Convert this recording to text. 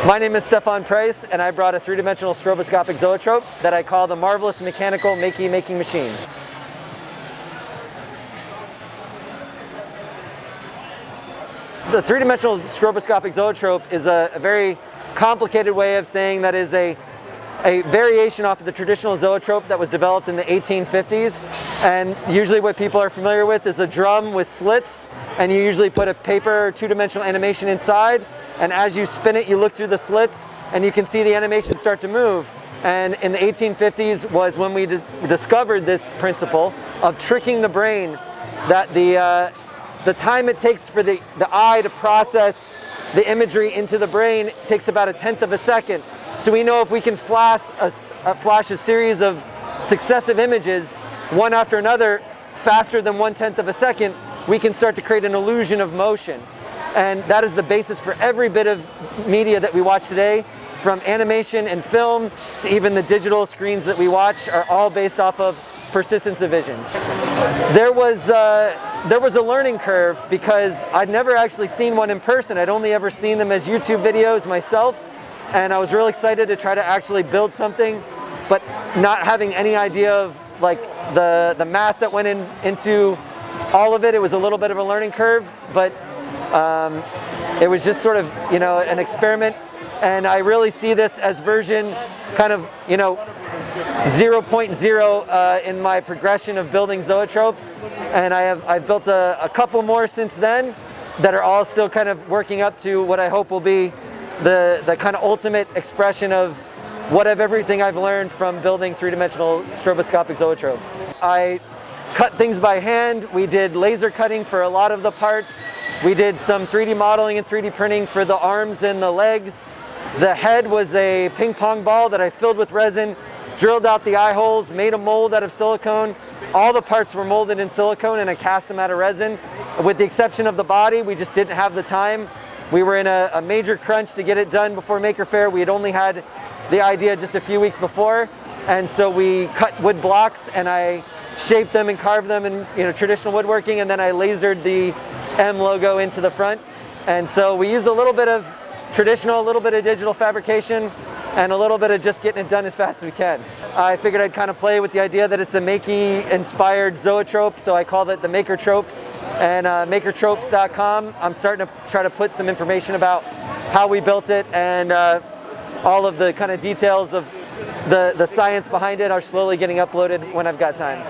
My name is Stefan Price, and I brought a three-dimensional stroboscopic zoetrope that I call the marvelous mechanical making machine. The three-dimensional stroboscopic zoetrope is a very complicated way of saying that is a variation off of the traditional zoetrope that was developed in the 1850s. And usually what people are familiar with is a drum with slits, and you usually put a paper two-dimensional animation inside, and as you spin it, you look through the slits and you can see the animation start to move. And in the 1850s was when we discovered this principle of tricking the brain, that the time it takes for the eye to process the imagery into the brain takes about 1/10 of a second. So we know if we can flash a series of successive images, one after another, faster than 1/10 of a second, we can start to create an illusion of motion. And that is the basis for every bit of media that we watch today, from animation and film to even the digital screens that we watch, are all based off of persistence of vision. There was a learning curve because I'd never actually seen one in person. I'd only ever seen them as YouTube videos myself, and I was really excited to try to actually build something, but not having any idea of like the math that went into all of it. It was a little bit of a learning curve, but it was just sort of, an experiment. And I really see this as version kind of, 0.0 in my progression of building zoetropes. And I've built a couple more since then that are all still kind of working up to what I hope will be the kind of ultimate expression of everything I've learned from building three-dimensional stroboscopic zoetropes. I cut things by hand. We did laser cutting for a lot of the parts. We did some 3D modeling and 3D printing for the arms and the legs. The head was a ping pong ball that I filled with resin, drilled out the eye holes, made a mold out of silicone. All the parts were molded in silicone and I cast them out of resin. With the exception of the body, we just didn't have the time. We were in a major crunch to get it done before Maker Faire. We had only had the idea just a few weeks before. And so we cut wood blocks and I shaped them and carved them in traditional woodworking, and then I lasered the M logo into the front. And so we used a little bit of traditional, a little bit of digital fabrication, and a little bit of just getting it done as fast as we can. I figured I'd kind of play with the idea that it's a Makey-inspired zoetrope, so I called it the Maker Trope. And makertropes.com, I'm starting to try to put some information about how we built it, and all of the kind of details of the science behind it are slowly getting uploaded when I've got time.